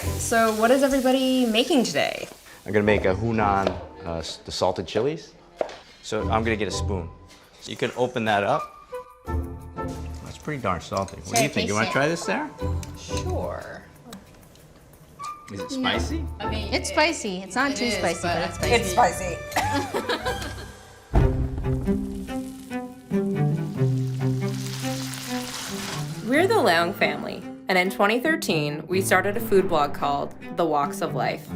right, so what is everybody making today? I'm gonna make a Hunan, the salted chilies. So I'm gonna get a spoon. So you can open that up. That's pretty darn salty. What do you think? You wanna try this, Sarah? Sure. Is it spicy? I mean, It's spicy. It's not too spicy, but it's spicy. It's spicy. We're the Leung family, and in 2013, we started a food blog called The Walks of Life.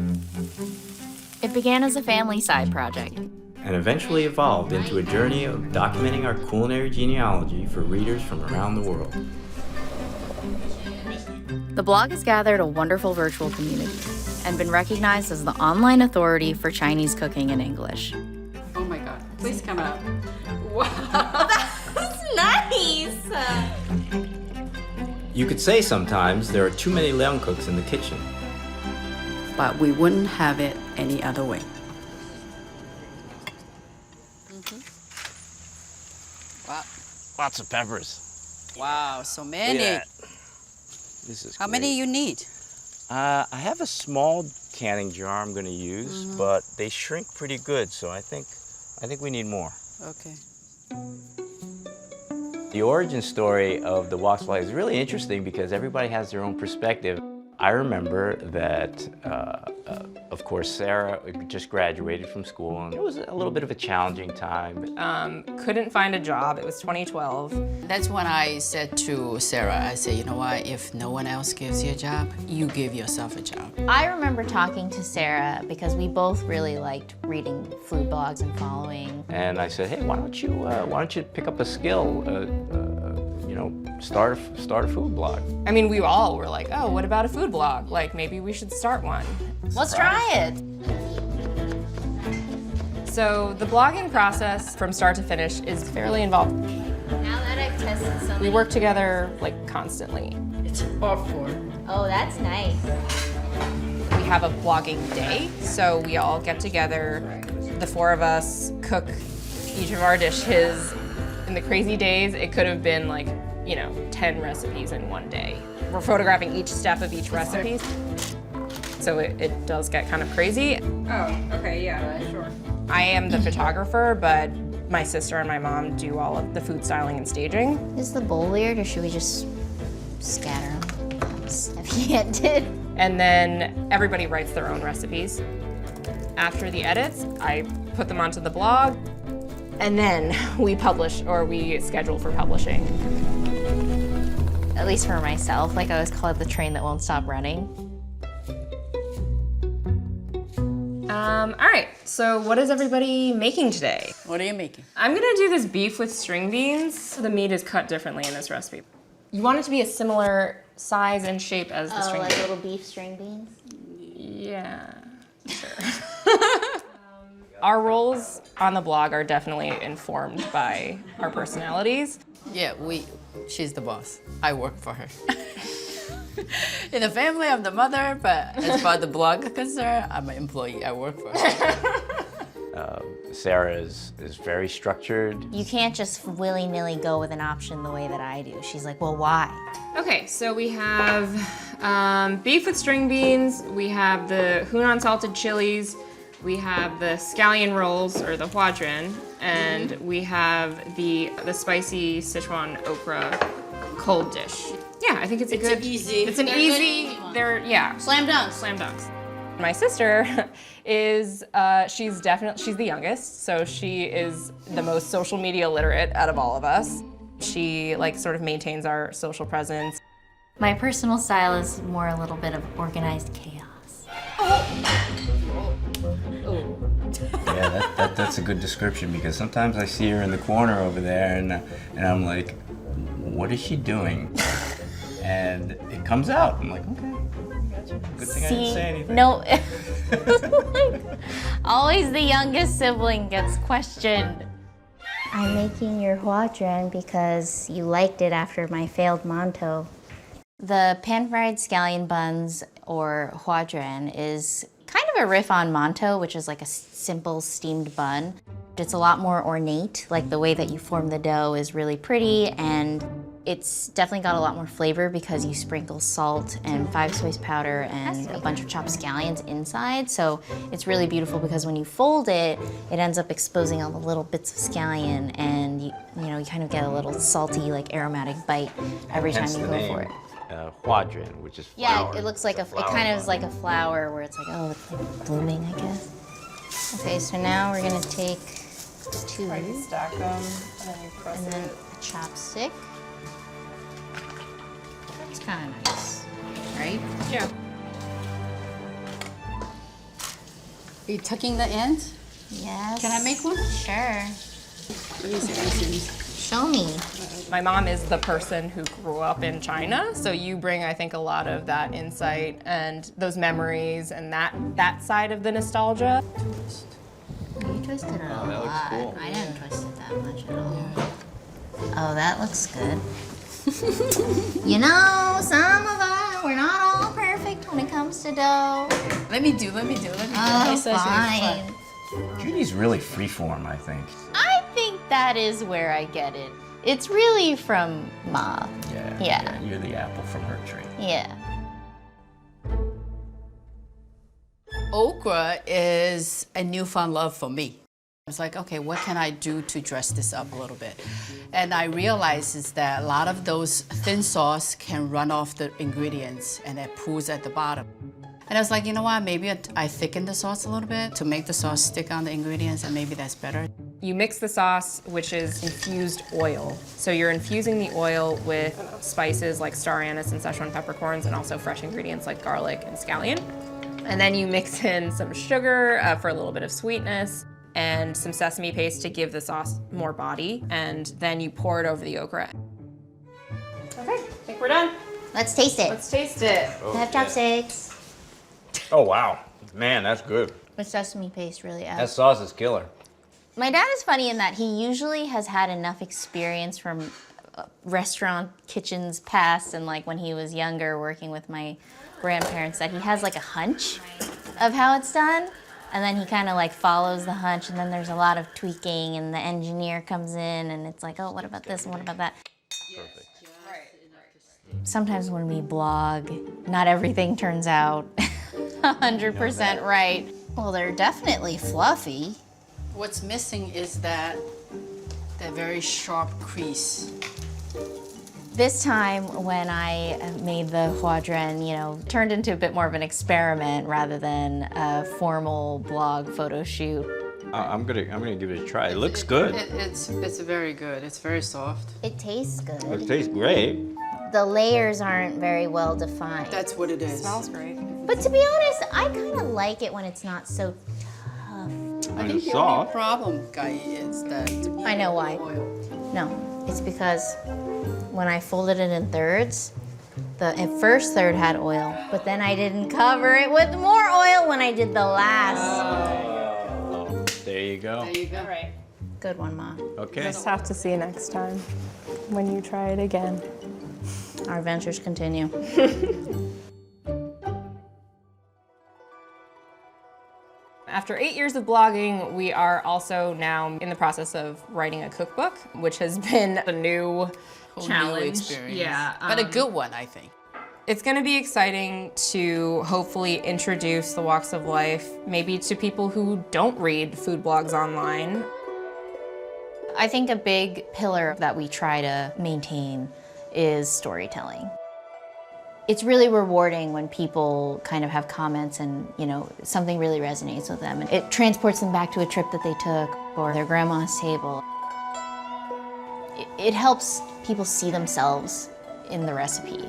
It began as a family side project. And eventually evolved into a journey of documenting our culinary genealogy for readers from around the world. The blog has gathered a wonderful virtual community and been recognized as the online authority for Chinese cooking in English. oh my God, please come out. Wow, That's nice! You could say sometimes there are too many Leung cooks in the kitchen. But we wouldn't have it any other way. Wow, Lots of peppers. wow, so Look many. at that. This is How great. many you need? I have a small canning jar I'm going to use, but they shrink pretty good, so I think we need more. Okay. The origin story of the Walks of Life is really interesting because everybody has their own perspective. I remember that, of course, Sarah just graduated from school, and it was a little bit of a challenging time. Couldn't find a job. It was 2012. That's when I said to Sarah, I said, you know what, if no one else gives you a job, you give yourself a job. I remember talking to Sarah because we both really liked reading food blogs and following. And I said, hey, why don't you pick up a skill, you know, start a food blog. I mean, we all were like, oh, what about a food blog? Like, maybe we should start one. Let's try it. So the blogging process from start to finish is fairly involved. Now that I've tested some. We work together like constantly. It's awful. Oh, that's nice. We have a blogging day, so we all get together, the four of us cook each of our dishes. In the crazy days, it could have been like, 10 recipes in one day. We're photographing each step of each recipe, so it does get kind of crazy. Oh, okay, yeah, sure. I am the photographer, but my sister and my mom do all of the food styling and staging. Is the bowl weird, or should we just scatter them? Stuff did. And then everybody writes their own recipes. After the edits, I put them onto the blog, and then we publish, or we schedule for publishing. At least for myself, like I always call it the train that won't stop running. All right, so what is everybody making today? What are you making? I'm gonna do this beef with string beans. The meat is cut differently in this recipe. You want it to be a similar size and shape as the string beans. little beef string beans? Yeah, sure. Our roles on the blog are definitely informed by our personalities. Yeah, she's the boss. I work for her. In the family, I'm the mother, but as far as the blog is concerned, I'm an employee. I work for her. Sarah is very structured. You can't just willy-nilly go with an option the way that I do. She's like, well, why? Okay, so we have beef with string beans, we have the Hunan salted chilies, we have the scallion rolls, or the huadren, and we have the spicy Sichuan okra cold dish. Yeah, I think it's an easy. Slam dunk. Slam dunks. My sister is, she's the youngest, so she is the most social media literate out of all of us. She sort of maintains our social presence. My personal style is more a little bit of organized chaos. Yeah, that's a good description because sometimes I see her in the corner over there and I'm like, what is she doing? And it comes out. I'm like, okay, gotcha. Good thing I didn't say anything. No, always the youngest sibling gets questioned. I'm making your huadren because you liked it after my failed mantou. The pan-fried scallion buns, or huadren, is kind of a riff on mantou, which is like a simple steamed bun. It's a lot more ornate, like the way that you form the dough is really pretty, and It's definitely got a lot more flavor because you sprinkle salt and 5 spice powder and a bunch of chopped scallions inside. So it's really beautiful because when you fold it, it ends up exposing all the little bits of scallion, and you kind of get a little salty, like aromatic bite every time Hence you the go name, for it. Huadran, which is flower. Yeah, it looks like it kind of is like a flower where it's like, oh, it's like blooming, I guess. Okay, so now we're gonna take 2 Right, you stack them and then you press and then it. a chopstick. That's kind of nice, right? Yeah. Are you tucking the ends? Yes. Can I make one? Sure. Let me see. Show me. My mom is the person who grew up in China, so you bring, I think, a lot of that insight and those memories and that side of the nostalgia. You twisted it a that looks lot. cool. I didn't twist it that much at all. Oh, that looks good. You know, some of us, we're not all perfect when it comes to dough. Let me do. Oh, fine. Judy's really freeform, I think. I think that is where I get it. It's really from Ma. Yeah. You're the apple from her tree. Yeah. Okra is a newfound love for me. It's like, okay, what can I do to dress this up a little bit? And I realized is that a lot of those thin sauce can run off the ingredients and it pools at the bottom. And I was like, you know what, maybe I thicken the sauce a little bit to make the sauce stick on the ingredients, and maybe that's better. You mix the sauce, which is infused oil. So you're infusing the oil with spices like star anise and Szechuan peppercorns, and also fresh ingredients like garlic and scallion. And then you mix in some sugar for a little bit of sweetness, and some sesame paste to give the sauce more body, and then you pour it over the okra. Okay, I think we're done. Let's taste it. Let's taste it. I have chopsticks. Oh, wow. Man, that's good. The sesame paste really That adds. sauce is killer. My dad is funny in that he usually has had enough experience from restaurant kitchens past and like when he was younger working with my grandparents that he has like a hunch of how it's done. And then he kind of like follows the hunch, and then there's a lot of tweaking, and the engineer comes in and it's like, oh, what about this and what about that? Perfect. Sometimes when we blog, not everything turns out 100% right. Well, they're definitely fluffy. What's missing is that very sharp crease. This time when I made the huadren, turned into a bit more of an experiment rather than a formal blog photo shoot. I'm gonna give it a try. It looks good. It's very good. It's very soft. It tastes It good. tastes great. The layers aren't very well defined. That's what it is. Smells great. But to be honest, I kind of like it when it's not so tough. I think the soft. only problem, Guy, is that I know why. oil. No, it's because when I folded it in thirds, the first third had oil, but then I didn't cover it with more oil when I did the last. Oh, there you go. There you go. All right. Good one, Ma. Okay. Just have to see next time when you try it again. Our adventures continue. After 8 years of blogging, we are also now in the process of writing a cookbook, which has been a new Whole challenge. new experience. Yeah, But a good one, I think. It's going to be exciting to hopefully introduce the walks of life, maybe to people who don't read food blogs online. I think a big pillar that we try to maintain is storytelling. It's really rewarding when people kind of have comments and, something really resonates with them. And it transports them back to a trip that they took or their grandma's table. It helps people see themselves in the recipe.